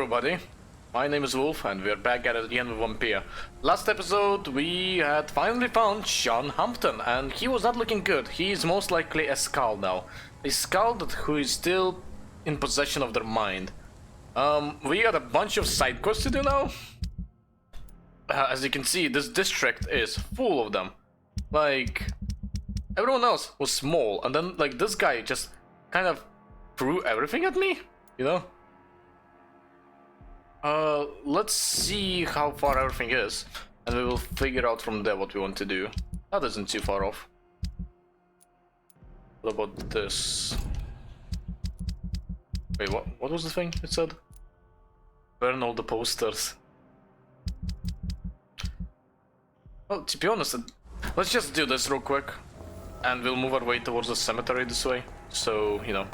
everybody, my name is Wolf and we're back at it again with Vampyr. Last episode we had finally found Sean Hampton and he was not looking good. He is most likely a skull now. A skull who is still in possession of their mind. We got a bunch of side quests to do now. As you can see, this district is full of them. Like, everyone else was small and then like this guy just kind of threw everything at me, you know? Let's see how far everything is, and we will figure out from there what we want to do. That isn't too far off. What about this? Wait, what was the thing it said? Burn all the posters. Well, to be honest, let's just do this real quick, and we'll move our way towards the cemetery this way. So, you know,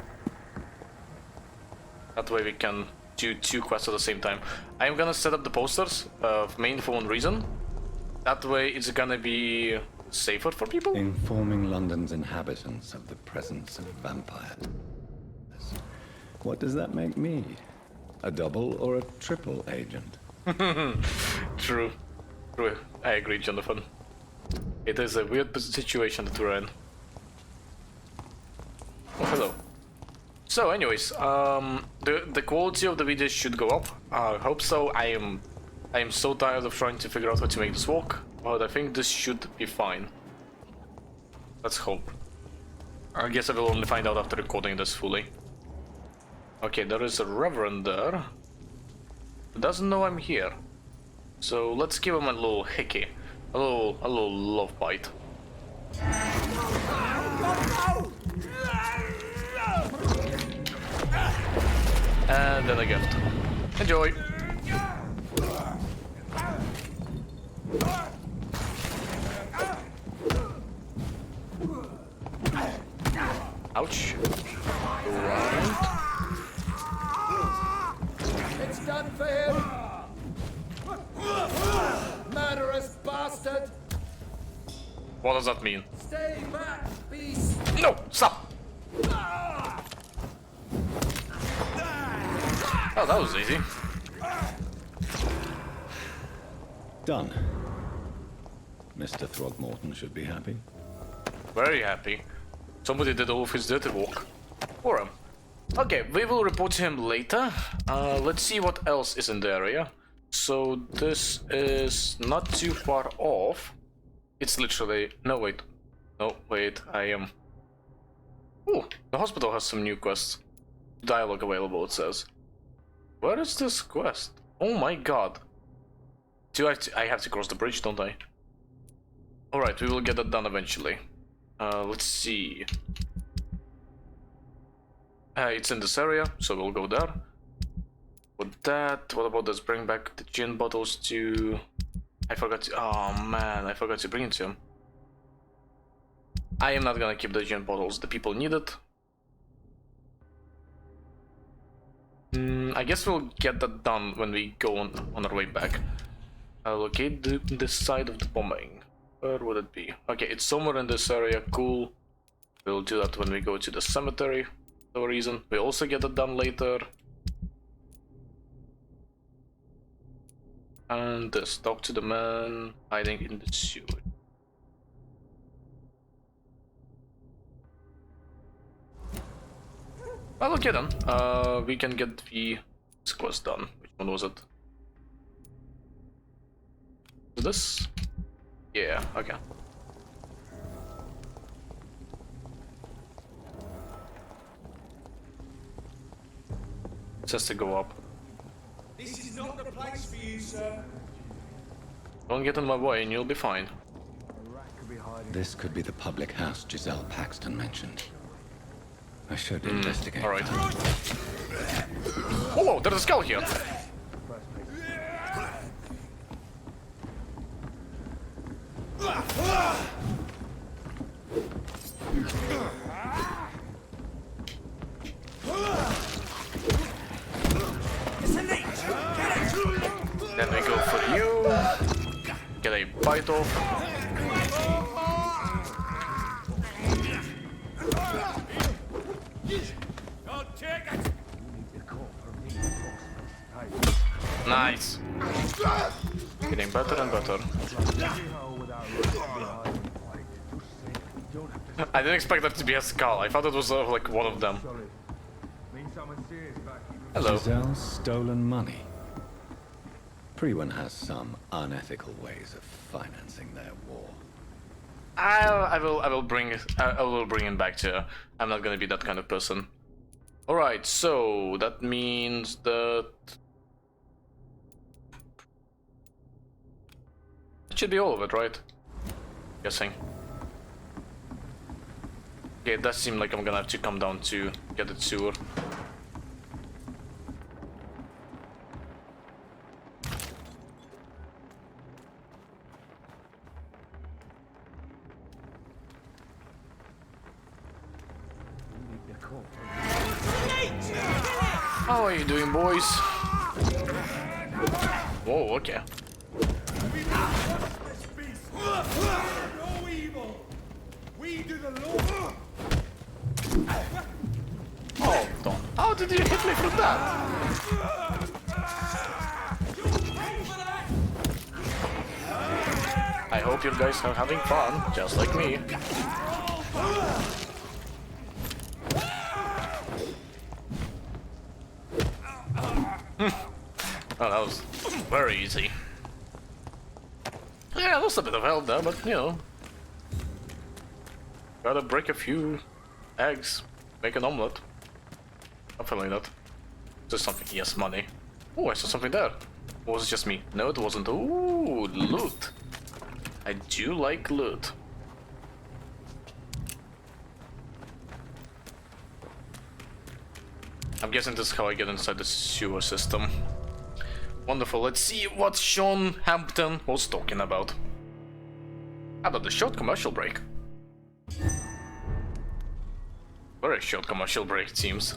that way we can do two quests at the same time. I'm gonna set up the posters, main for one reason. That way it's gonna be safer for people. Informing London's inhabitants of the presence of vampires. What does that make me? A double or a triple agent? True. I agree, Jonathan. It is a weird situation that we're in. Oh, hello. So anyways, the quality of the videos should go up. I hope so. I am so tired of trying to figure out how to make this work, but I think this should be fine. Let's hope. I guess I will only find out after recording this fully. Okay, there is a reverend there who doesn't know I'm here. So let's give him a little hickey, a little love bite. And then a gift. Enjoy! Ouch. Right. It's done for him! Murderous bastard! What does that mean? Stay back, beast! No! Stop! Oh, that was easy. Done. Mr. Throgmorton should be happy. Very happy. Somebody did all of his dirty work for him. Okay, we will report to him later. Let's see what else is in the area. So this is not too far off. It's literally... No, wait. No, wait, I am... Ooh, the hospital has some new quests. Dialogue available, it says. Where is this quest? Oh my god. I have to cross the bridge, don't I? Alright, we will get that done eventually. Let's see. It's in this area, so we'll go there. With that, what about this? Bring back the gin bottles to... I forgot to... Oh man, I forgot to bring it to him. I am not gonna keep the gin bottles, the people need it. I guess we'll get that done when we go on our way back. Locate this side of the bombing. Where would it be? Okay, it's somewhere in this area, cool. We'll do that when we go to the cemetery, for no reason. We also get it done later. And this, talk to the man hiding in the sewer. Well, okay then. We can get the quest done. Which one was it? This? Yeah, okay. It says to go up. This is not the place for you, sir. Don't get in my way and you'll be fine. This could be the public house Giselle Paxton mentioned. I should investigate. Alright. Oh, whoa, there's a skull here! Then we go for you. Get a bite off. I'll take it. Nice. Getting better and better. I didn't expect that to be a skull. I thought it was like one of them. Hello. Giselle's stolen money. Prewen has some unethical ways of financing their war. I will bring it back to her. I'm not gonna be that kind of person. All right, so that means that it should be all of it, right? Guessing. Okay, it does seem like I'm gonna have to come down to get the sewer. How are you doing, boys? Whoa, okay. No evil. We do the law. Oh, don't. How did you hit me from that? I hope you guys are having fun, just like me. Oh, that was very easy. Yeah, I lost a bit of health there, but you know. Gotta break a few eggs, make an omelette. Something like that. Just something. Yes, money. Oh, I saw something there. Or was it just me? No, it wasn't. Ooh, loot. I do like loot. I'm guessing this is how I get inside the sewer system. Wonderful. Let's see what Sean Hampton was talking about. How about the short commercial break? Very short commercial break, it seems.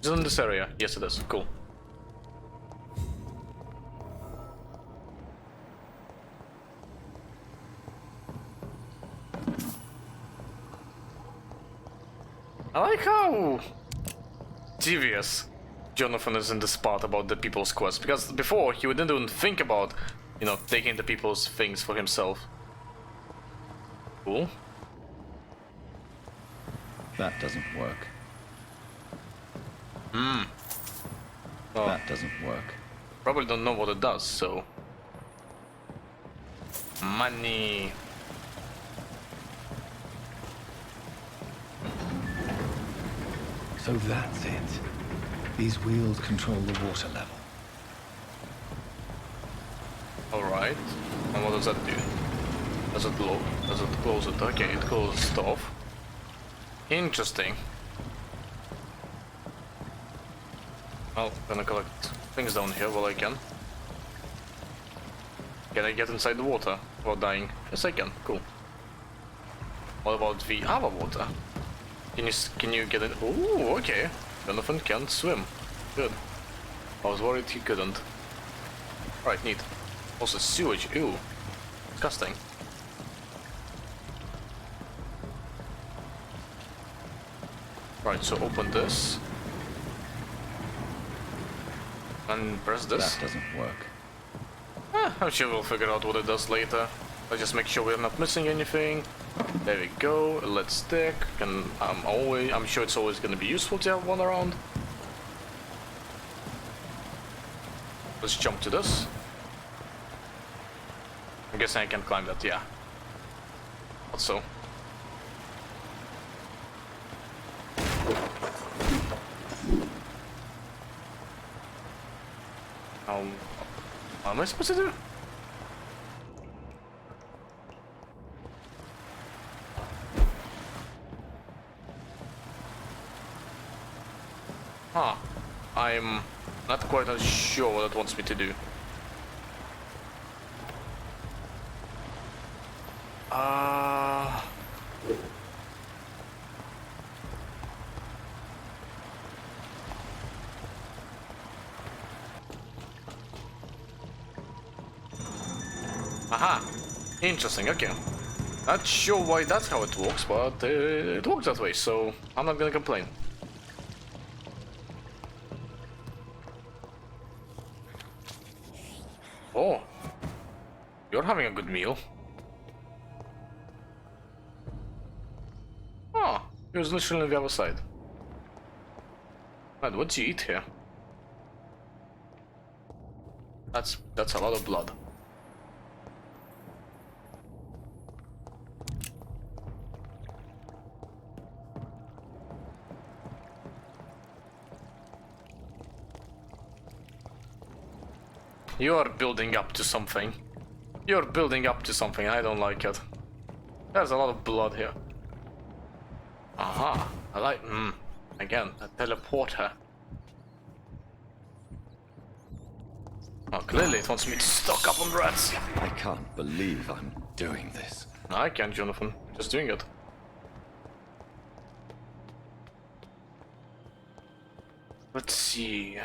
Is it in this area? Yes, it is. Cool. I like how devious Jonathan is in this part about the people's quest, because before he didn't even think about, you know, taking the people's things for himself. Cool. That doesn't work. Oh, That doesn't work. probably don't know what it does, so... Money. So that's it. These wheels control the water level. Alright. And what does that do? Does it blow? Does it close it? Okay, it closes it off. Interesting. Well, gonna collect things down here while I can. Can I get inside the water without dying? Yes, I can. Cool. What about the other water? Can you get it? Ooh, okay. Jonathan can't swim. Good. I was worried he couldn't. Right, neat. Also sewage. Ew. Disgusting. Right, so open this. And press this. That doesn't work. I'm sure we'll figure out what it does later. Let's just make sure we're not missing anything. There we go. Let's stick. And I'm sure it's always going to be useful to have one around. Let's jump to this. I'm guessing I can climb that. Yeah. Thought so. What am I supposed to do? Huh. I'm not quite as sure what it wants me to do. Aha! Interesting, okay. Not sure why that's how it works, but it works that way, so I'm not gonna complain. Oh, you're having a good meal. Oh, he was literally on the other side. Man, what do you eat here? That's a lot of blood. You are building up to something. You're building up to something. I don't like it. There's a lot of blood here. Aha. I like... Again, a teleporter. Oh, clearly it wants me to stock up on rats. I can't believe I'm doing this. No, I can't, Jonathan. Just doing it. Let's see.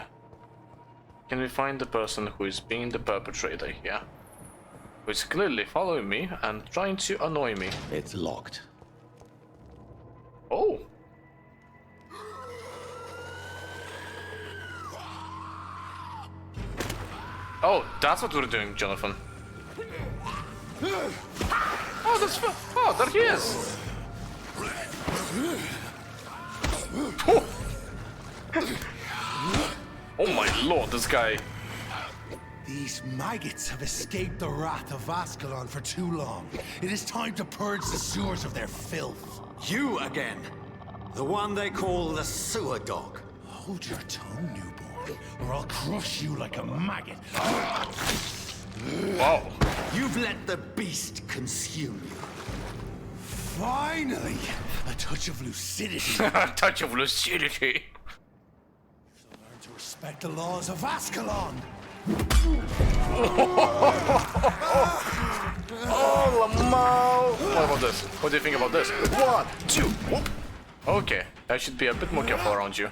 Can we find the person who is being the perpetrator here? Who is clearly following me and trying to annoy me. It's locked. Oh! Oh, that's what we're doing, Jonathan. Oh, that's fun. Oh, there he is. Oh my lord, this guy. These maggots have escaped the wrath of Ascalon for too long. It is time to purge the sewers of their filth. You again. The one they call the sewer dog. Hold your tongue, newborn, or I'll crush you like a maggot. Wow. You've let the beast consume you. Finally, a touch of lucidity. A touch of lucidity. Learn to respect the laws of Ascalon. Oh, Lamau. What about this? What do you think about this? 1, 2, whoop. Okay, I should be a bit more careful around you.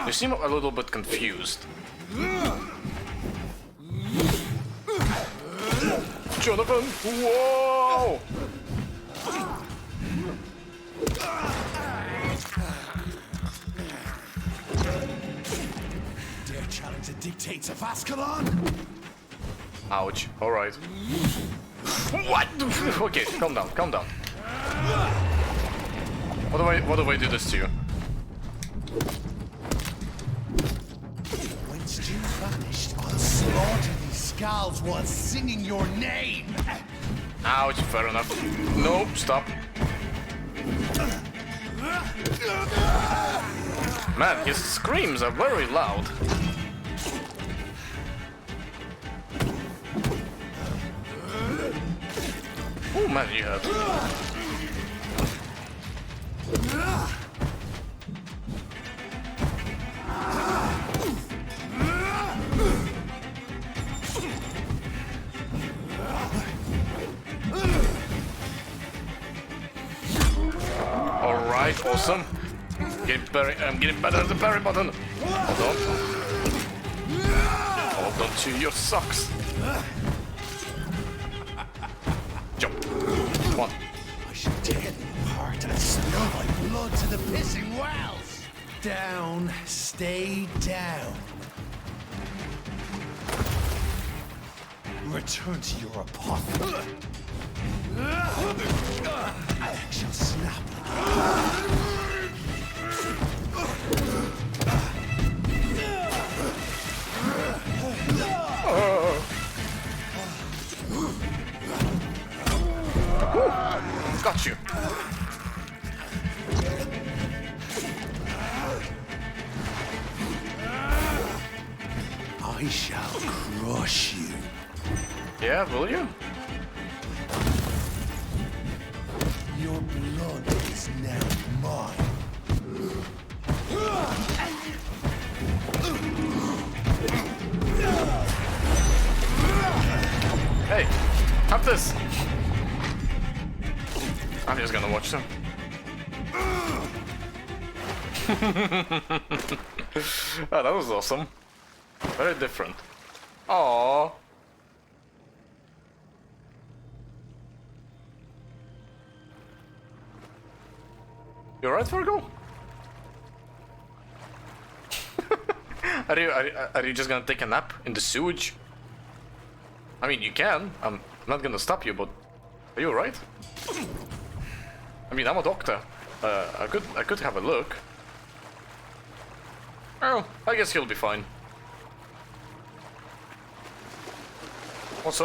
You seem a little bit confused. Jonathan! Whoa! Dare challenge the dictates of Ascalon? Ouch. Alright. What? Okay, calm down, calm down. What do I do this to you? Once you vanished, I'll slaughter these skulls while singing your name. Ouch, fair enough. Nope, stop. Man, his screams are very loud. Oh man, you hurt. Alright, awesome. I'm getting better at the parry button. Hold on. Hold on to your socks. Jump. Come on. I shall tear them apart and spill my blood to the pissing wells. Down, stay down. Return to your apothecary. I shall snap. Got you. I shall crush you. Yeah, will you? Your blood is now mine. Hey, have this. I'm just gonna watch them. Oh, that was awesome. Very different. Aww. You alright, Virgo? Are you just gonna take a nap in the sewage? I mean, you can. I'm not gonna stop you, but are you alright? I mean, I'm a doctor. I could have a look. Oh, I guess he'll be fine. What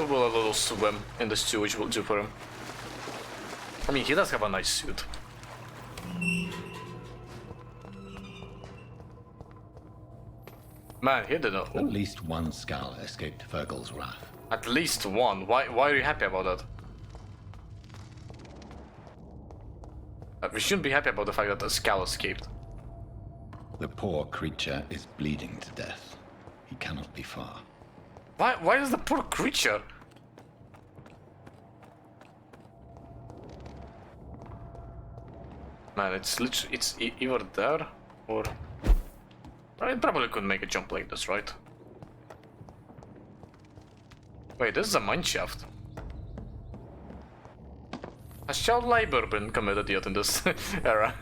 will a little swim in the sewage will do for him? I mean, he does have a nice suit. Man, he didn't. At least one skull escaped Fergal's wrath. At least one. Why are you happy about that? We shouldn't be happy about the fact that a skull escaped. The poor creature is bleeding to death. He cannot be far. Why is the poor creature? Man, it's literally, it's either there or... I probably couldn't make a jump like this, right? Wait, this is a mine shaft. Has child labor been committed yet in this era?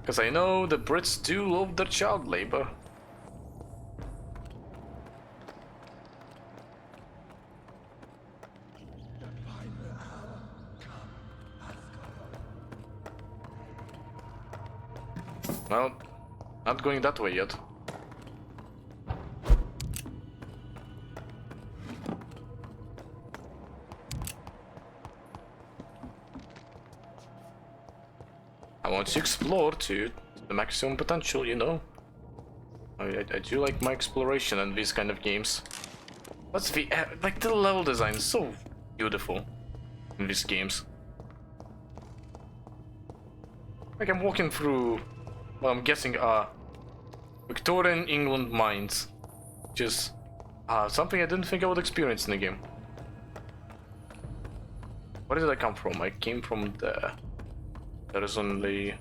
Because I know the Brits do love their child labor. Well, not going that way yet. I want to explore to the maximum potential, you know. I do like my exploration in these kind of games. What's the like the level design is so beautiful in these games. Like I'm walking through, well, I'm guessing Victorian England mines, which is something I didn't think I would experience in the game. Where did I come from? I came from there. There is only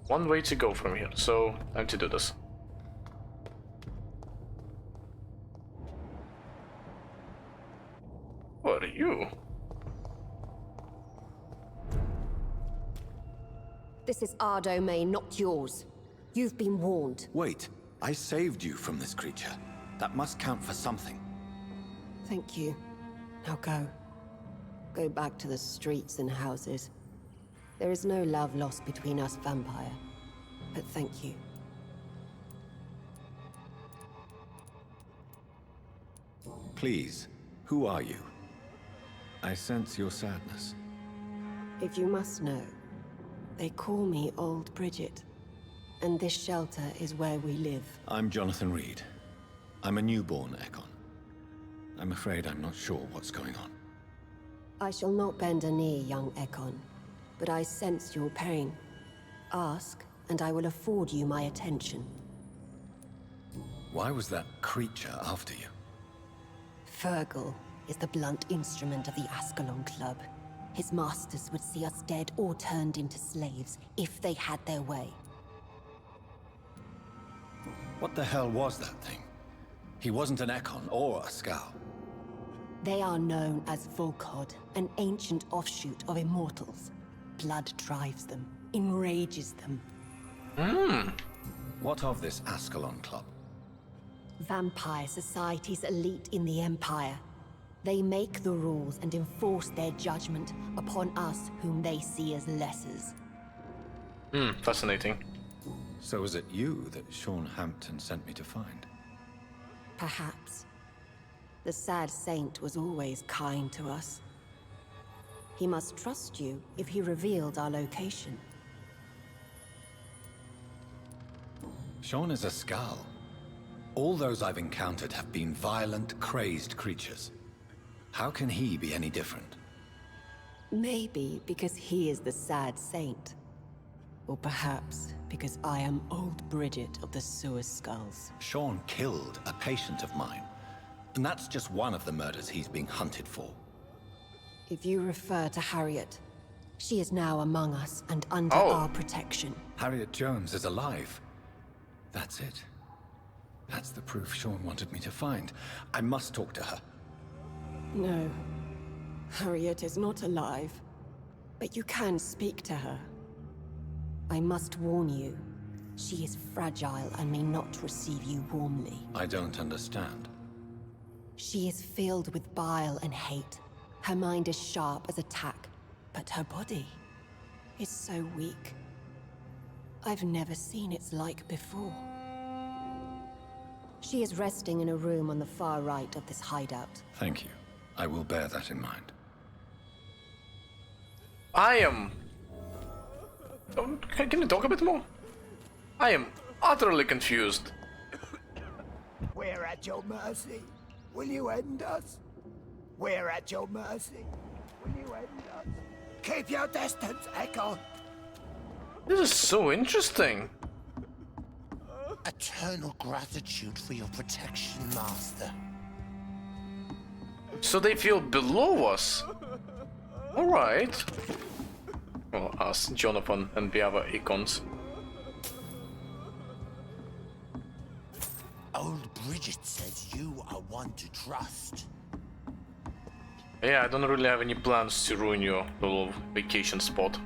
one way to go from here, so time to do this. What are you? This is our domain, not yours. You've been warned. Wait, I saved you from this creature. That must count for something. Thank you. Now go. Go back to the streets and houses. There is no love lost between us, Vampire. But thank you. Please, who are you? I sense your sadness. If you must know, they call me Old Bridget. And this shelter is where we live. I'm Jonathan Reed. I'm a newborn Ekon. I'm afraid I'm not sure what's going on. I shall not bend a knee, young Ekon. But I sense your pain. Ask, and I will afford you my attention. Why was that creature after you? Fergal is the blunt instrument of the Ascalon Club. His masters would see us dead or turned into slaves if they had their way. What the hell was that thing? He wasn't an Ekon or a Scow. They are known as Volkod, an ancient offshoot of immortals. Blood drives them, enrages them. What of this Ascalon Club? Vampire Society's elite in the Empire. They make the rules and enforce their judgment upon us whom they see as lessers. Fascinating. So was it you that Sean Hampton sent me to find? Perhaps. The sad saint was always kind to us. He must trust you if he revealed our location. Sean is a Scow. All those I've encountered have been violent, crazed creatures. How can he be any different? Maybe because he is the sad saint. Or perhaps because I am Old Bridget of the Sewer Skulls. Sean killed a patient of mine. And that's just one of the murders he's being hunted for. If you refer to Harriet, she is now among us and under Oh. our protection. Harriet Jones is alive. That's it. That's the proof Sean wanted me to find. I must talk to her. No, Harriet is not alive. But you can speak to her. I must warn you, She is fragile and may not receive you warmly. I don't understand. She is filled with bile and hate. Her mind is sharp as a tack, but her body is so weak. I've never seen its like before. She is resting in a room on the far right of this hideout. Thank you. I will bear that in mind. I am... Can you talk a bit more? I am utterly confused. We're at your mercy. Will you end us? We're at your mercy. Will you end us? Keep your distance, Echo. This is so interesting. Eternal gratitude for your protection, Master. So they feel below us. Alright. Well, us, Jonathan, and the other icons. Old Bridget says you are one to trust. Yeah, I don't really have any plans to ruin your little vacation spot.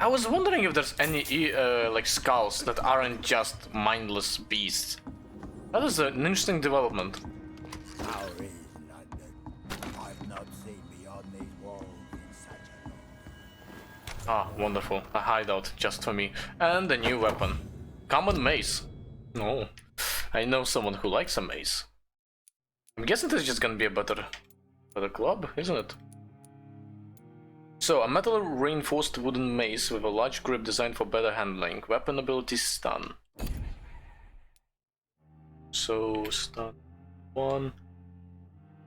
I was wondering if there's any like skulls that aren't just mindless beasts. That is an interesting development. How is London? I've not seen beyond these walls in such a long. Ah, wonderful. A hideout just for me. And a new weapon. Common mace. No. I know someone who likes a mace. I'm guessing this is just gonna be a better club, isn't it? So, a metal reinforced wooden mace with a large grip designed for better handling. Weapon ability stun. So, stun 1.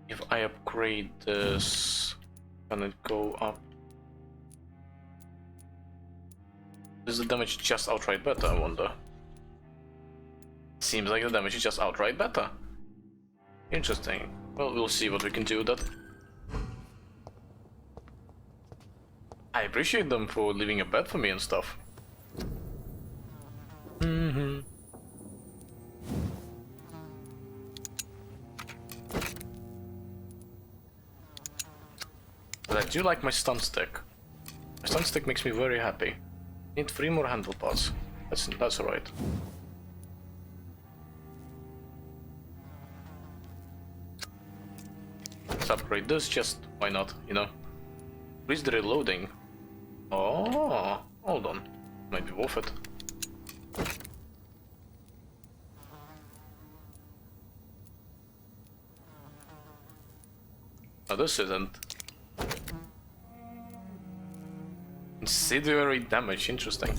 If I upgrade this, can it go up? Is the damage just outright better, I wonder? Seems like the damage is just outright better. Interesting. Well, we'll see what we can do with that. I appreciate them for leaving a bed for me and stuff. But I do like my stun stick. My stun stick makes me very happy. Need 3 more handle parts. That's alright. Let's upgrade this, just why not, you know? Increase the reloading. Oh, hold on. Might be worth it. Oh, this isn't. Incendiary damage, interesting.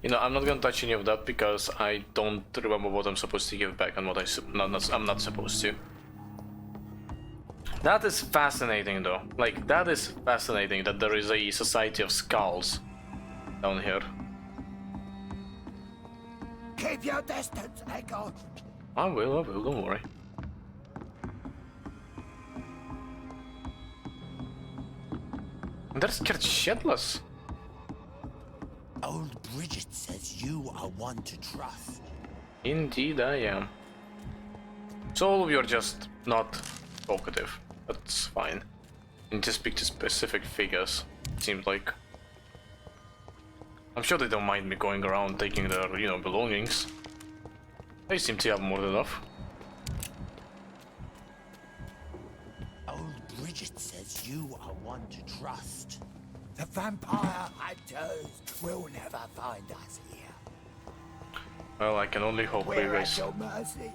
You know, I'm not gonna touch any of that because I don't remember what I'm supposed to give back and what I'm not supposed to. That is fascinating though. Like, that is fascinating that there is a society of skulls down here. Keep your distance, Echo. I will, don't worry. They're scared shitless. Old Bridget says you are one to trust. Indeed I am. So all of you are just not talkative. That's fine. You need to speak to specific figures, it seems like. I'm sure they don't mind me going around taking their, you know, belongings. They seem to have more than enough. Old Bridget says you are one to trust. The vampire hunters will never find us here. Well, I can only hope for you We're at guys. your mercy.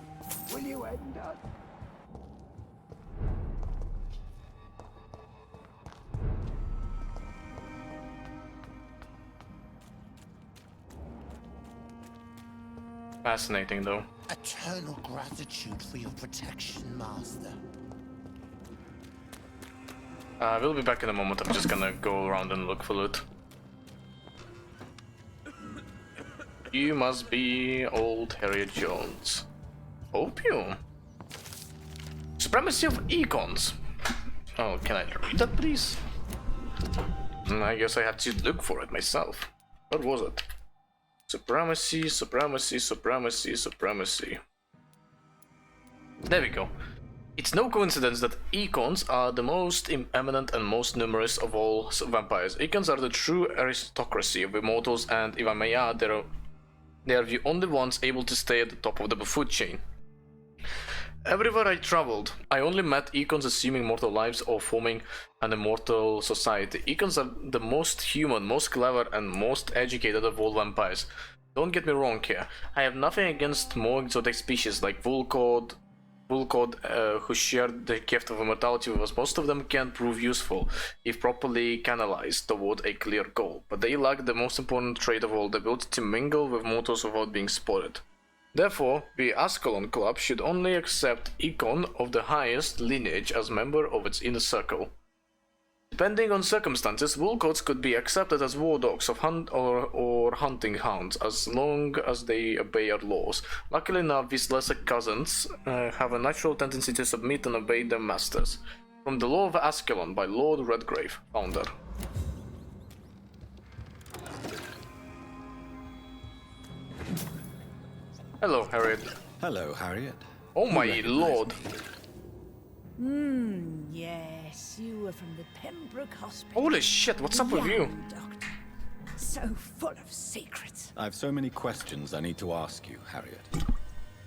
Will you end us? Fascinating though. Eternal gratitude for your protection, Master. We'll be back in a moment. I'm just gonna go around and look for loot. You must be old Harriet Jones. Opium. Supremacy of econs. Oh, can I read that, please? I guess I had to look for it myself. What was it? Supremacy, supremacy, supremacy, supremacy. There we go. It's no coincidence that Econs are the most eminent and most numerous of all vampires. Econs are the true aristocracy of immortals, and if I may add, they are the only ones able to stay at the top of the food chain. Everywhere I traveled, I only met Econs assuming mortal lives or forming an immortal society. Econs are the most human, most clever, and most educated of all vampires. Don't get me wrong here. I have nothing against more exotic species like Vulcod, who share the gift of immortality with us. Most of them can prove useful if properly canalized toward a clear goal, but they lack the most important trait of all, the ability to mingle with mortals without being spotted. Therefore, the Ascalon Club should only accept Econ of the highest lineage as member of its inner circle. Depending on circumstances, Vulcots could be accepted as war dogs of or hunting hounds, as long as they obey our laws. Luckily enough, these lesser cousins have a natural tendency to submit and obey their masters. From the Law of Ascalon by Lord Redgrave, founder. Hello, Harriet. Hello, Harriet. Oh my lord. Yes, you were from the Pembroke Hospital. Holy shit, what's up with you? Young doctor. So full of secrets. I have so many questions I need to ask you, Harriet.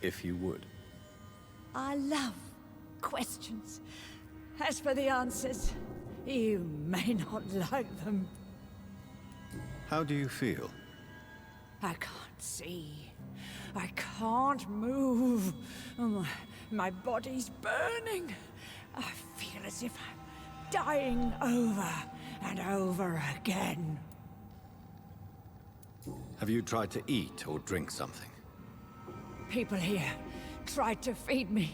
If you would. I love questions. As for the answers, you may not like them. How do you feel? I can't see. I can't move. My body's burning. I feel as if I'm dying over and over again. Have you tried to eat or drink something? People here tried to feed me,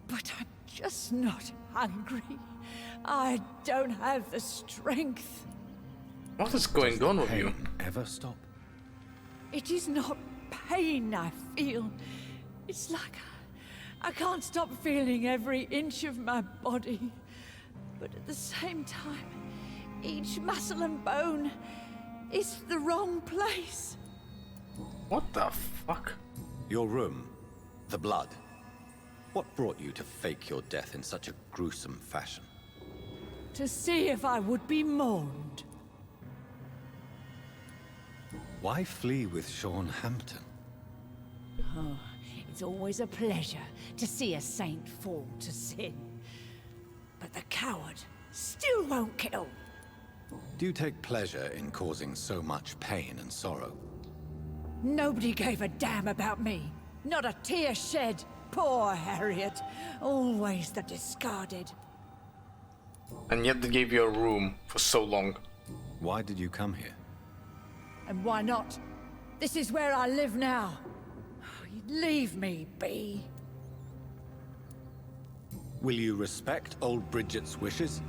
but I'm just not hungry. I don't have the strength. What is going on with you? Pain ever stop? It is not pain I feel. It's like I can't stop feeling every inch of my body. But at the same time, each muscle and bone is the wrong place. What the fuck? Your room, the blood. What brought you to fake your death in such a gruesome fashion? To see if I would be mourned. Why flee with Sean Hampton? Oh, it's always a pleasure to see a saint fall to sin. But the coward still won't kill. Do you take pleasure in causing so much pain and sorrow? Nobody gave a damn about me. Not a tear shed. Poor Harriet. Always the discarded. And yet they gave you a room for so long. Why did you come here? And why not? This is where I live now. Leave me be. Will you respect old Bridget's wishes?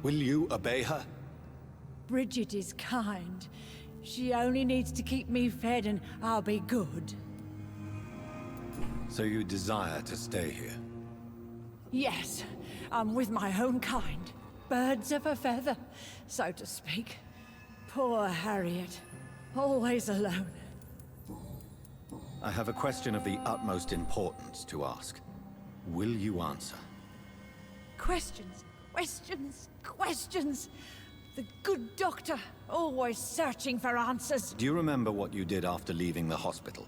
Will you obey her? Bridget is kind. She only needs to keep me fed and I'll be good. So you desire to stay here? Yes, I'm with my own kind. Birds of a feather, so to speak. Poor Harriet. Always alone. I have a question of the utmost importance to ask. Will you answer? Questions, questions, questions. The good doctor, always searching for answers. Do you remember what you did after leaving the hospital?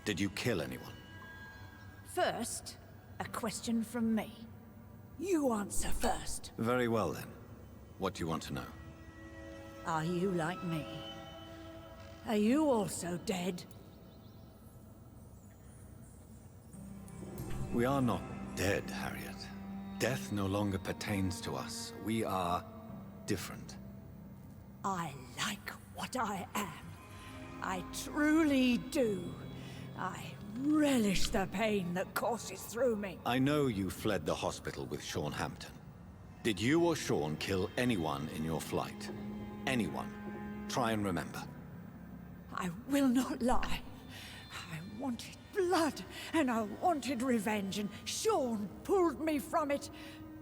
Did you kill anyone? First, a question from me. You answer first. Very well then. What do you want to know? Are you like me? Are you also dead? We are not dead, Harriet. Death no longer pertains to us. We are different. I like what I am. I truly do. I relish the pain that courses through me. I know you fled the hospital with Sean Hampton. Did you or Sean kill anyone in your flight? Anyone? Try and remember. I will not lie. I wanted blood, and I wanted revenge, and Sean pulled me from it,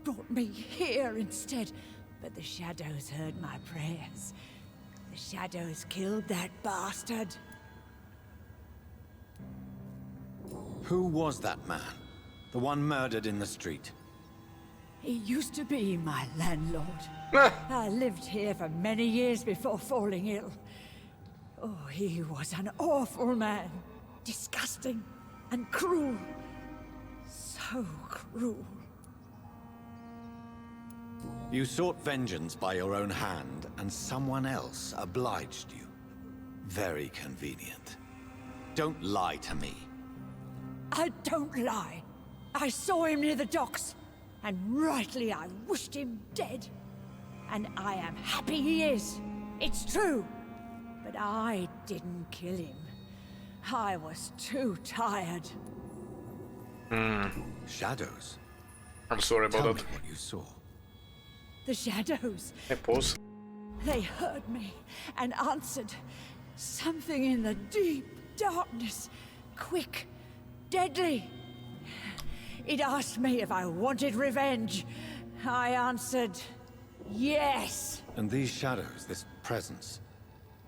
brought me here instead. But the shadows heard my prayers. The shadows killed that bastard. Who was that man? The one murdered in the street. He used to be my landlord. I lived here for many years before falling ill. Oh, he was an awful man. Disgusting and cruel. So cruel. You sought vengeance by your own hand, and someone else obliged you. Very convenient. Don't lie to me. I don't lie. I saw him near the docks, and rightly I wished him dead. And I am happy he is. It's true. But I didn't kill him. I was too tired. Shadows. I'm sorry about Tell that. me what you saw. The shadows, Hey, pause. they heard me and answered. Something in the deep darkness. Quick, deadly. It asked me if I wanted revenge. I answered, yes. And these shadows, this presence,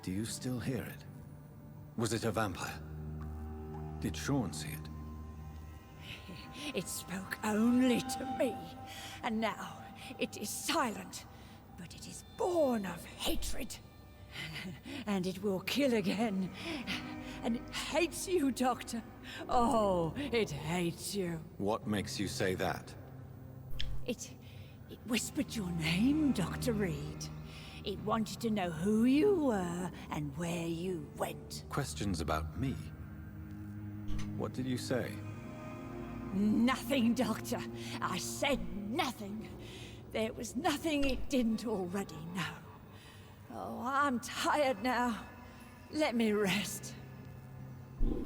do you still hear it? Was it a vampire? Did Sean see it? It spoke only to me. And now it is silent, but it is born of hatred. And it will kill again. And it hates you, Doctor. Oh, it hates you. What makes you say that? It whispered your name, Dr. Reed. It wanted to know who you were and where you went. Questions about me? What did you say? Nothing, Doctor. I said nothing. There was nothing it didn't already know. Oh, I'm tired now. Let me rest.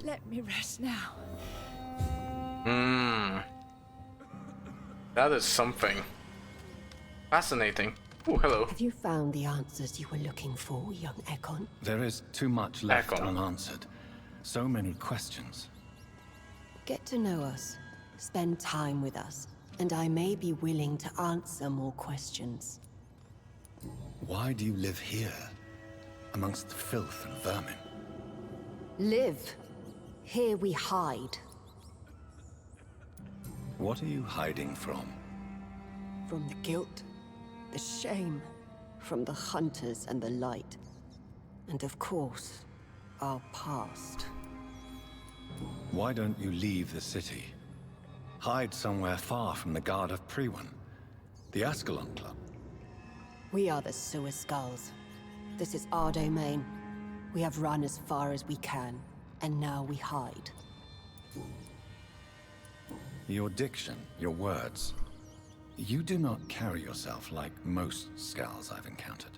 Let me rest now. That is something. Fascinating. Oh, hello. Have you found the answers you were looking for, young Ekon? There is too much left Ekon. unanswered. So many questions. Get to know us, spend time with us, and I may be willing to answer more questions. Why do you live here, amongst the filth and vermin? Live. Here we hide. What are you hiding from? From the guilt, the shame, from the hunters and the light. And of course, our past. Why don't you leave the city? Hide somewhere far from the Guard of Priwen, the Ascalon Club. We are the Sewer Skulls. This is our domain. We have run as far as we can, and now we hide. Your diction, your words. You do not carry yourself like most Skulls I've encountered.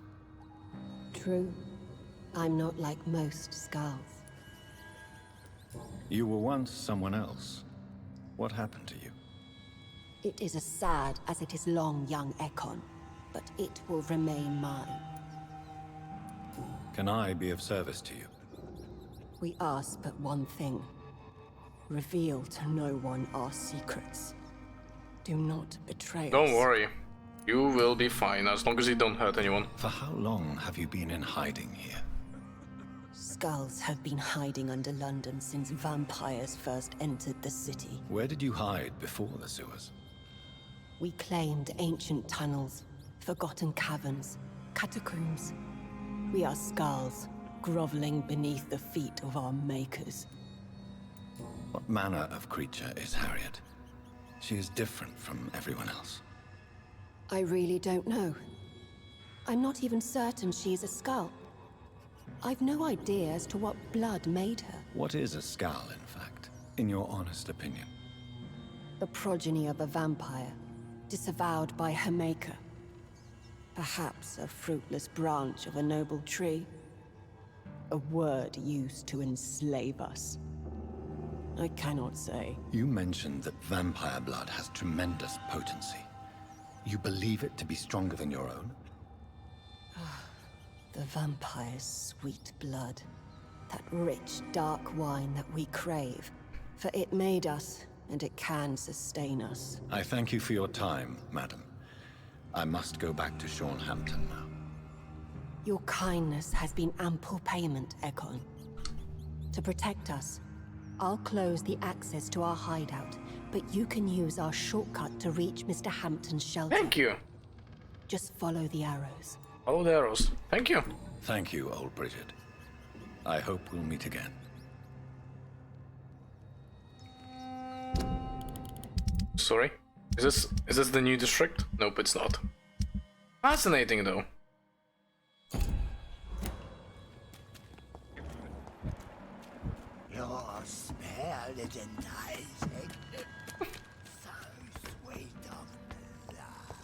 True. I'm not like most Skulls. You were once someone else. What happened to you? It is as sad as it is long, young Ekon, but it will remain mine. Can I be of service to you? We ask but one thing. Reveal to no one our secrets. Do not betray us. Don't worry. You will be fine as long as you don't hurt anyone. For how long have you been in hiding here? Skulls have been hiding under London since vampires first entered the city. Where did you hide before the sewers? We claimed ancient tunnels, forgotten caverns, catacombs. We are skulls, groveling beneath the feet of our makers. What manner of creature is Harriet? She is different from everyone else. I really don't know. I'm not even certain she's a skull. I've no idea as to what blood made her. What is a skull, in fact, in your honest opinion? The progeny of a vampire, disavowed by her maker. Perhaps a fruitless branch of a noble tree. A word used to enslave us. I cannot say. You mentioned that vampire blood has tremendous potency. You believe it to be stronger than your own? The vampire's sweet blood. That rich, dark wine that we crave. For it made us, and it can sustain us. I thank you for your time, madam. I must go back to Hampton now. Your kindness has been ample payment, Ekon. To protect us, I'll close the access to our hideout, but but you can use our shortcut to reach Mr. Hampton's shelter. Thank you. Just follow the arrows. Follow the arrows. Thank you. Thank you, old Bridget. I hope we'll meet again. Sorry. Is this the new district? Nope, it's not. Fascinating though. Your smell is enticing. So sweet of blood.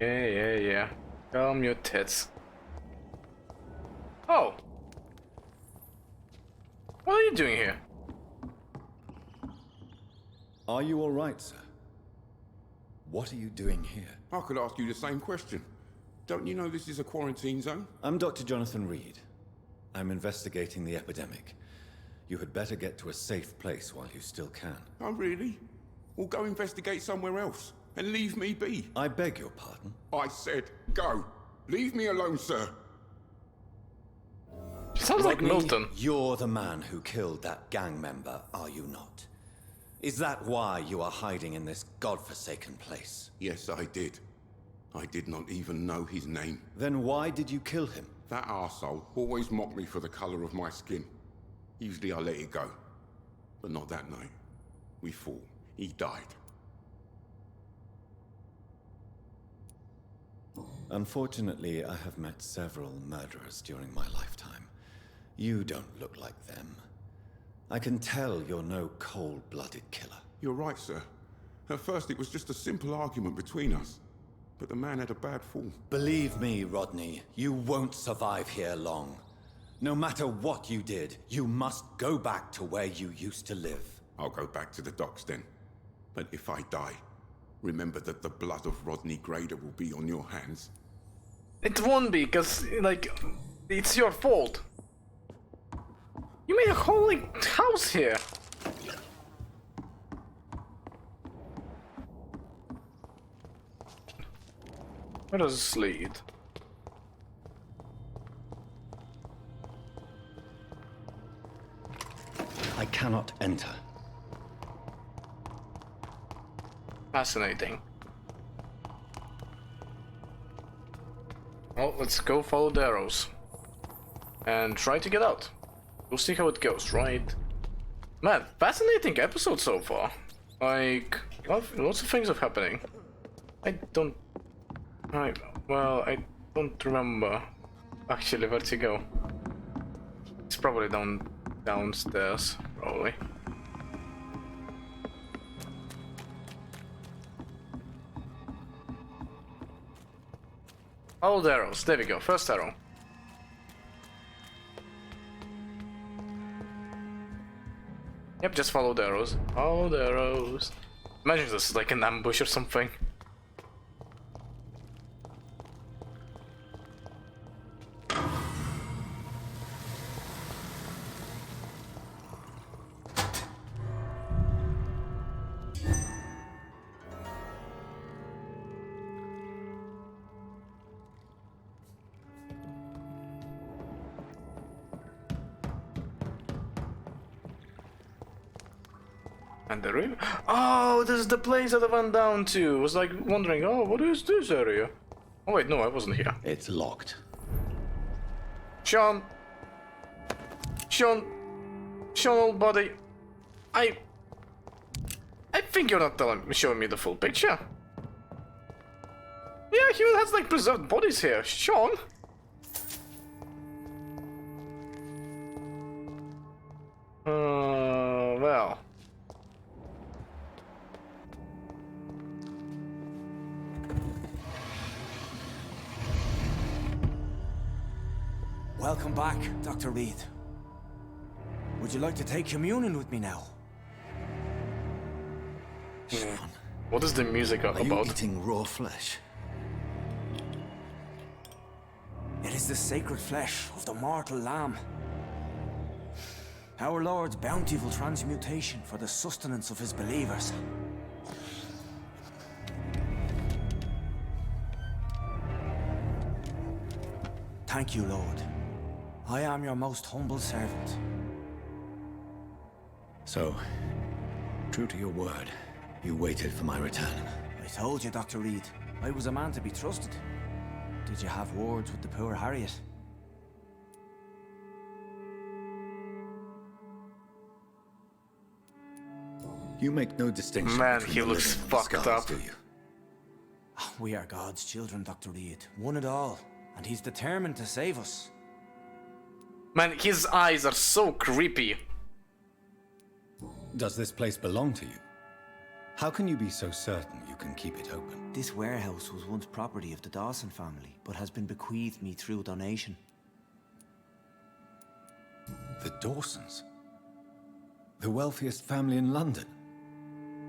Yeah. Calm your tits. Oh. What are you doing here? Are you all right, sir? What are you doing here? I could ask you the same question. Don't you know this is a quarantine zone? I'm Dr. Jonathan Reed. I'm investigating the epidemic. You had better get to a safe place while you still can. Oh, really? Well, go investigate somewhere else and leave me be. I beg your pardon? I said, go. Leave me alone, sir. Sounds like Rodney, Milton. You're the man who killed that gang member, are you not? Is that why you are hiding in this godforsaken place? Yes, I did. I did not even know his name. Then why did you kill him? That arsehole always mocked me for the color of my skin. Usually I let it go. But not that night. We fought. He died. Unfortunately, I have met several murderers during my lifetime. You don't look like them. I can tell you're no cold-blooded killer. You're right, sir. At first it was just a simple argument between us. But the man had a bad fall. Believe me, Rodney, you won't survive here long. No matter what you did, you must go back to where you used to live. I'll go back to the docks then. But if I die, remember that the blood of Rodney Grader will be on your hands. It won't be, because, like, it's your fault. You made a whole, like, house here. Where does this lead? I cannot enter. Fascinating. Well, let's go follow the arrows. And try to get out. We'll see how it goes, right? Man, fascinating episode so far. Like, lots of things are happening. I don't remember actually where to go. It's probably downstairs, probably. Follow the arrows. There we go. First arrow. Yep, just follow the arrows. Follow the arrows. Imagine this is like an ambush or something. And the room. Oh, this is the place that I went down to. I was like wondering, oh, what is this area? Oh wait, no, I wasn't here. It's locked. Sean, old buddy, I think you're not showing me the full picture. Yeah, he has like preserved bodies here, Sean. Well. Welcome back, Dr. Reed. Would you like to take communion with me now? What is the music Are you about? eating raw flesh? It is the sacred flesh of the mortal lamb. Our Lord's bountiful transmutation for the sustenance of his believers. Thank you, Lord. I am your most humble servant. So, True to your word, you waited for my return. I told you, Dr. Reed. I was a man to be trusted. Did you have words with the poor Harriet? You make no distinction Man, between he the looks living and the fucked scars, up. do you? We are God's children, Dr. Reed. One and all. And he's determined to save us. Man, his eyes are so creepy. Does this place belong to you? How can you be so certain you can keep it open? This warehouse was once property of the Dawson family, but has been bequeathed me through donation. The Dawsons? The wealthiest family in London?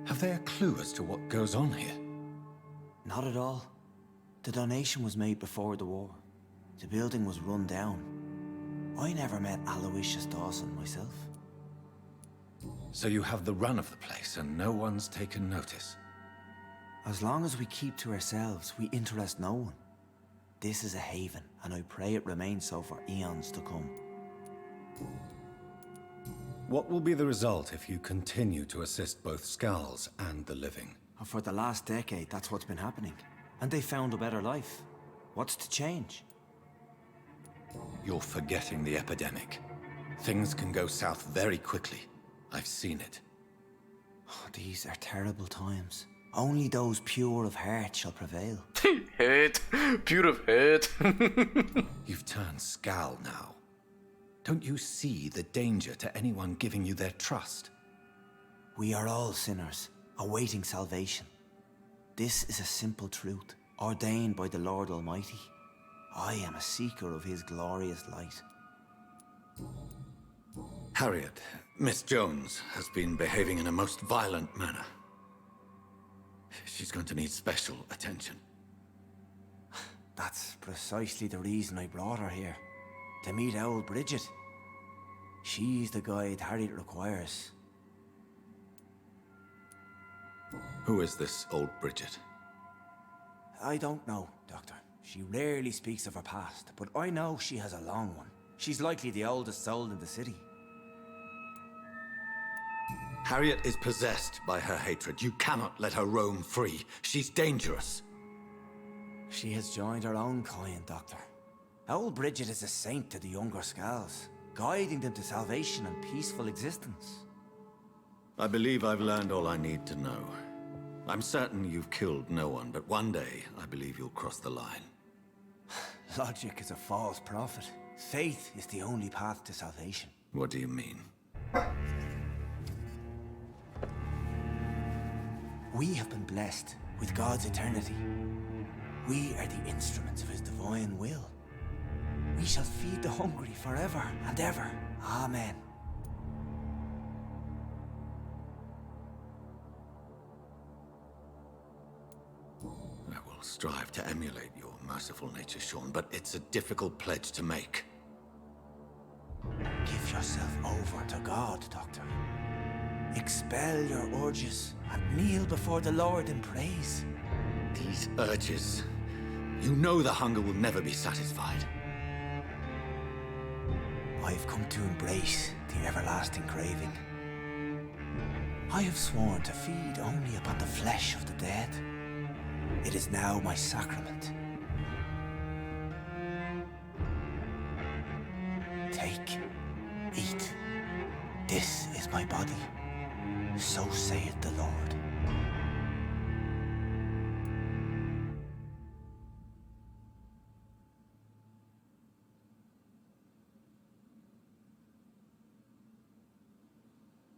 Have they a clue as to what goes on here? Not at all. The donation was made before the war. The building was run down. I never met Aloysius Dawson myself. So you have the run of the place and no one's taken notice? As long as we keep to ourselves, we interest no one. This is a haven, and I pray it remains so for eons to come. What will be the result if you continue to assist both Skulls and the living? And for the last decade, that's what's been happening. And they found a better life. What's to change? You're forgetting the epidemic. Things can go south very quickly. I've seen it. Oh, these are terrible times. Only those pure of heart shall prevail. Hate. Pure of hate. You've turned Skull now. Don't you see the danger to anyone giving you their trust? We are all sinners, awaiting salvation. This is a simple truth, ordained by the Lord Almighty. I am a seeker of his glorious light. Harriet, Miss Jones has been behaving in a most violent manner. She's going to need special attention. That's precisely the reason I brought her here. To meet old Bridget. She's the guide Harriet requires. Who is this old Bridget? I don't know, Doctor. She rarely speaks of her past, but I know she has a long one. She's likely the oldest soul in the city. Harriet is possessed by her hatred. You cannot let her roam free. She's dangerous. She has joined her own kind, Doctor. Old Bridget is a saint to the younger Skulls, guiding them to salvation and peaceful existence. I believe I've learned all I need to know. I'm certain you've killed no one, but one day I believe you'll cross the line. Logic is a false prophet. Faith is the only path to salvation. What do you mean? We have been blessed with God's eternity. We are the instruments of his divine will. We shall feed the hungry forever and ever. Amen. I will strive to emulate your merciful nature, Sean, but it's a difficult pledge to make. Give yourself over to God, Doctor. Expel your urges and kneel before the Lord in praise. These urges. You know the hunger will never be satisfied. I've come to embrace the everlasting craving. I have sworn to feed only upon the flesh of the dead. It is now my sacrament. Take, eat. This is my body. So saith the Lord.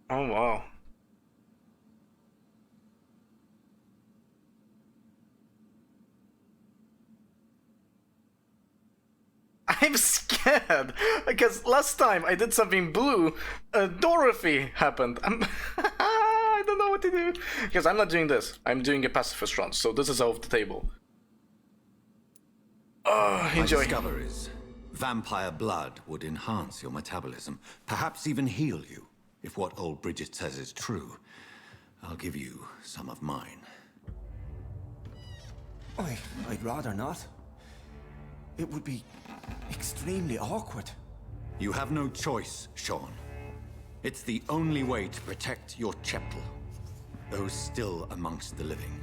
Oh wow. I'm scared because last time I did something blue, Dorothy happened. I don't know what to do because I'm not doing this. I'm doing a pacifist run, so this is off the table. Oh, enjoy. My discoveries. Vampire blood would enhance your metabolism, perhaps even heal you. If what old Bridget says is true, I'll give you some of mine. I'd rather not. It would be extremely awkward. You have no choice, Sean. It's the only way to protect your cheptel. those still amongst the living.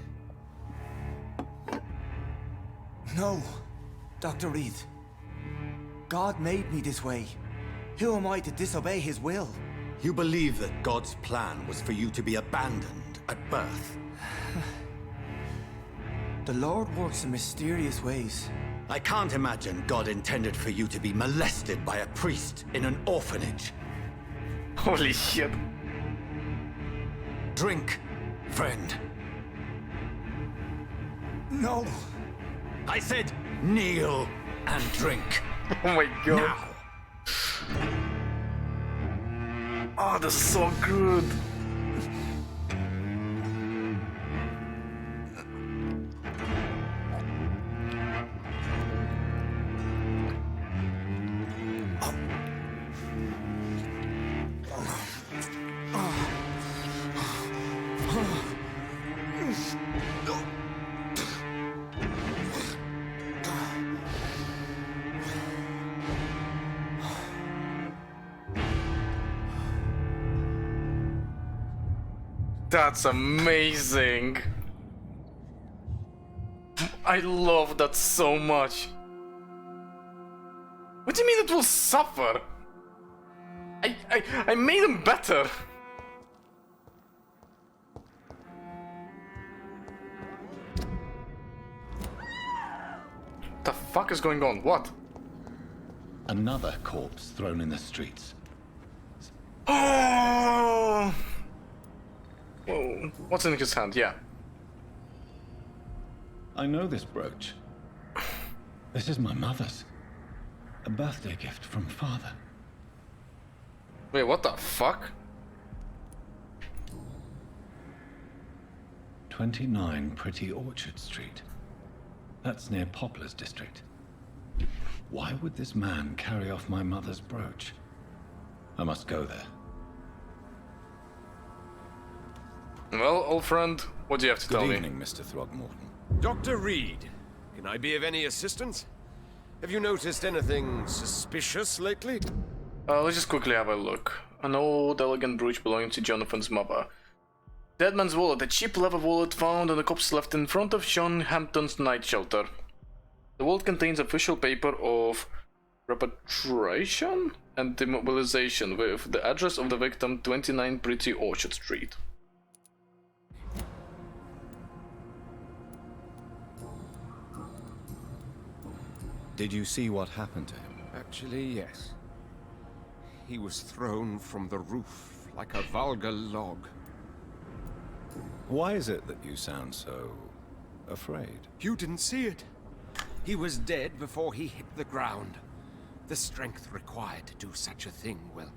No, Dr. Reed. God made me this way. Who am I to disobey his will? You believe that God's plan was for you to be abandoned at birth? The Lord works in mysterious ways. I can't imagine God intended for you to be molested by a priest in an orphanage. Holy shit. Drink, friend. No! I said kneel and drink. Oh my god. Now! Oh, this is so good. That's amazing. I love that so much. What do you mean it will suffer? I made him better. The fuck is going on? What? Another corpse thrown in the streets. Oh! Whoa. What's in his hand? Yeah. I know this brooch. This is my mother's. A birthday gift from father. Wait, what the fuck? 29 Pretty Orchard Street. That's near Poplar's district. Why would this man carry off my mother's brooch? I must go there. Well, old friend, what do you have to tell Good me? evening, Mr. Throgmorton. Dr. Reed, can I be of any assistance? Have you noticed anything suspicious lately? Let's just quickly have a look. An old elegant brooch belonging to Jonathan's mother. Dead man's wallet, a cheap leather wallet found on the corpse left in front of Sean Hampton's night shelter. The wallet contains official paper of repatriation and demobilization with the address of the victim, 29 Pretty Orchard Street. Did you see what happened to him? Actually, yes. He was thrown from the roof like a vulgar log. Why is it that you sound so afraid? You didn't see it. He was dead before he hit the ground. The strength required to do such a thing, well,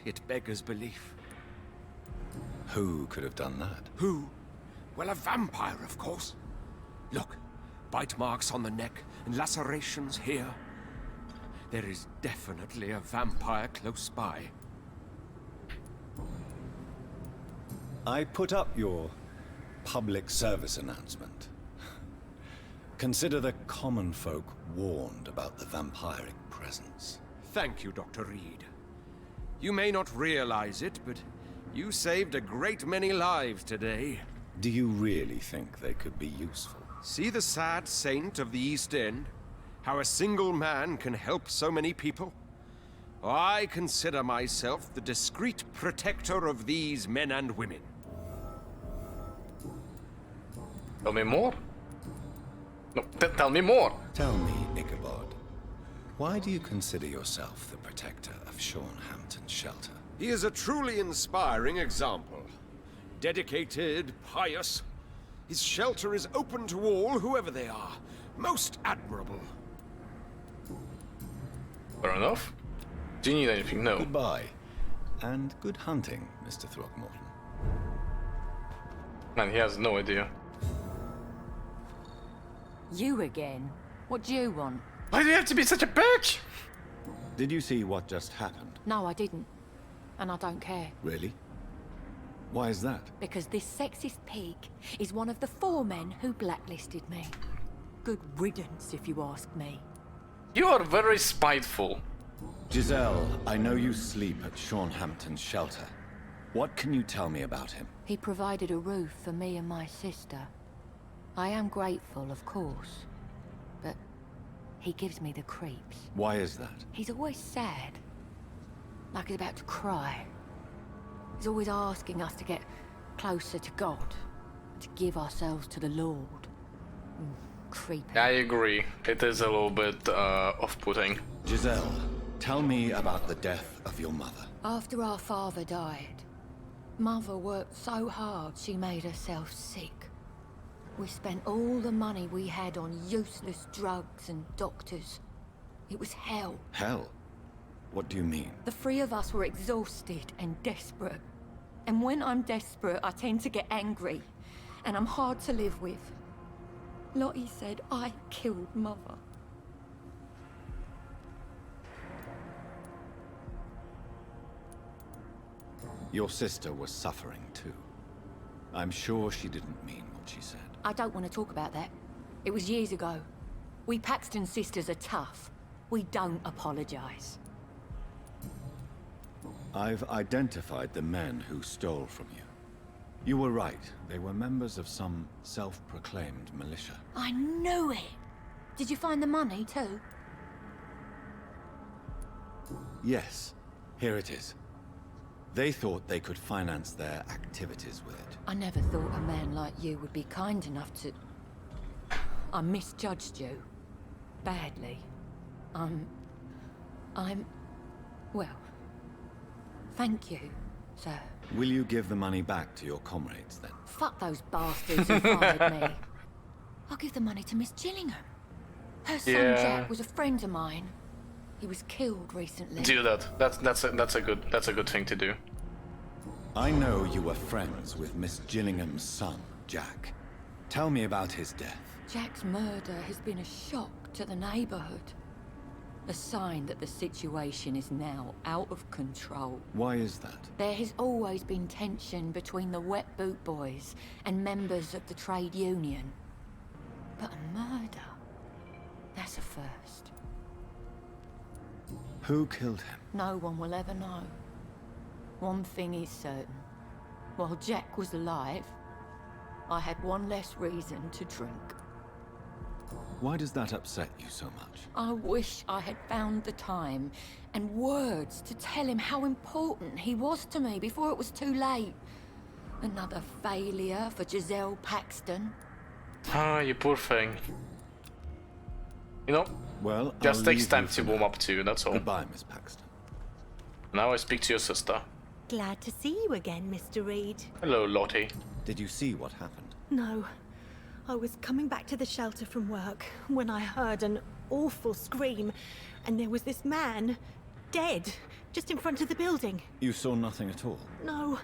it beggars belief. Who could have done that? Who? Well, a vampire, of course. Look, bite marks on the neck and lacerations here. There is definitely a vampire close by. I put up your public service announcement. Consider the common folk warned about the vampiric presence. Thank you, Dr. Reed. You may not realize it, but you saved a great many lives today. Do you really think they could be useful? See the sad saint of the East End? How a single man can help so many people? I consider myself the discreet protector of these men and women. Tell me more? No, tell me more! Tell me, Ichabod, why do you consider yourself the protector of Sean Hampton's shelter? He is a truly inspiring example. Dedicated, pious. His shelter is open to all, whoever they are. Most admirable. Fair enough. Do you need anything? No. Goodbye. And good hunting, Mr. Throgmorton. Man, he has no idea. You again? What do you want? Why do you have to be such a bitch? Did you see what just happened? No, I didn't. And I don't care. Really? Why is that? Because this sexist pig is one of the 4 men who blacklisted me. Good riddance, if you ask me. You are very spiteful. Giselle, I know you sleep at Sean Hampton's shelter. What can you tell me about him? He provided a roof for me and my sister. I am grateful, of course, but he gives me the creeps. Why is that? He's always sad, like he's about to cry. He's always asking us to get closer to God, to give ourselves to the Lord. Creepy. I agree. It is a little bit off-putting. Giselle, tell me about the death of your mother. After our father died, Mother worked so hard she made herself sick. We spent all the money we had on useless drugs and doctors. It was hell. Hell? What do you mean? The three of us were exhausted and desperate. And when I'm desperate, I tend to get angry. And I'm hard to live with. Lottie said I killed Mother. Your sister was suffering too. I'm sure she didn't mean what she said. I don't want to talk about that. It was years ago. We Paxton sisters are tough. We don't apologize. I've identified the men who stole from you. You were right. They were members of some self-proclaimed militia. I knew it! Did you find the money too? Yes. Here it is. They thought they could finance their activities with it. I never thought a man like you would be kind enough to... I misjudged you. Badly. Well... Thank you, sir. Will you give the money back to your comrades, then? Fuck those bastards who fired me. I'll give the money to Miss Gillingham. Her son Jack was a friend of mine. He was killed recently. Do that. That's a good thing to do. I know you were friends with Miss Gillingham's son, Jack. Tell me about his death. Jack's murder has been a shock to the neighborhood. A sign that the situation is now out of control. Why is that? There has always been tension between the Wet Boot Boys and members of the trade union. But a murder? That's a first. Who killed him? No one will ever know. One thing is certain. While Jack was alive, I had one less reason to drink. Why does that upset you so much? I wish I had found the time and words to tell him how important he was to me before it was too late. Another failure for Giselle Paxton. Ah, you poor thing. You know, well, just takes time to warm up too, that's all. Goodbye, Miss Paxton. Now I speak to your sister. Glad to see you again, Mr. Reed. Hello, Lottie. Did you see what happened? No. I was coming back to the shelter from work when I heard an awful scream, and there was this man, dead, just in front of the building. You saw nothing at all? No.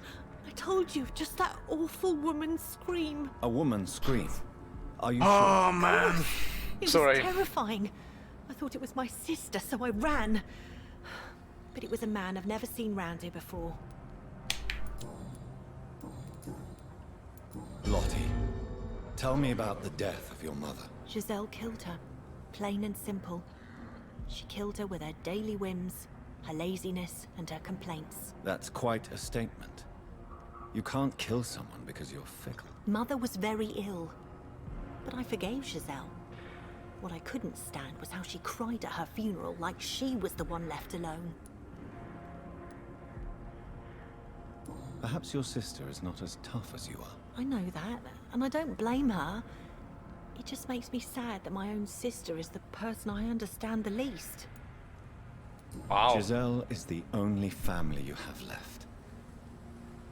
I told you, just that awful woman's scream. A woman's scream? Are you sure? Oh, man. It Sorry. was terrifying. I thought it was my sister, so I ran. But it was a man I've never seen round here before. Lottie, tell me about the death of your mother. Giselle killed her. Plain and simple. She killed her with her daily whims, her laziness, and her complaints. That's quite a statement. You can't kill someone because you're fickle. Mother was very ill. But I forgave Giselle. What I couldn't stand was how she cried at her funeral like she was the one left alone. Perhaps your sister is not as tough as you are. I know that, and I don't blame her. It just makes me sad that my own sister is the person I understand the least. Wow. Giselle is the only family you have left.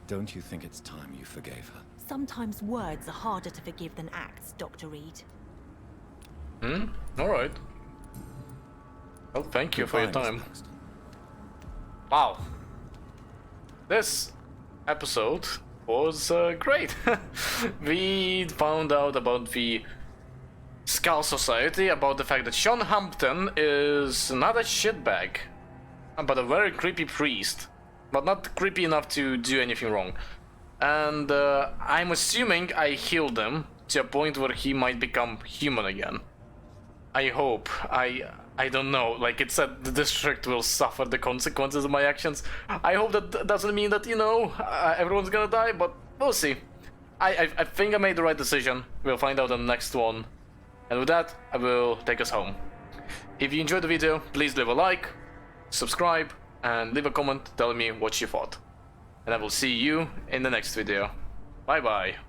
Don't you think it's time you forgave her? Sometimes words are harder to forgive than acts, Dr. Reed. Alright. Well, thank you for your Goodbye, time. Miss Paxton. Wow. This episode was great. We found out about the Skull Society, about the fact that Sean Hampton is not a shitbag, but a very creepy priest, but not creepy enough to do anything wrong. And I'm assuming I healed him to a point where he might become human again. I hope. I don't know. Like it said, the district will suffer the consequences of my actions. I hope that doesn't mean that, you know, everyone's gonna die, but we'll see. I think I made the right decision. We'll find out in the next one. And with that, I will take us home. If you enjoyed the video, please leave a like, subscribe, and leave a comment telling me what you thought. And I will see you in the next video. Bye bye.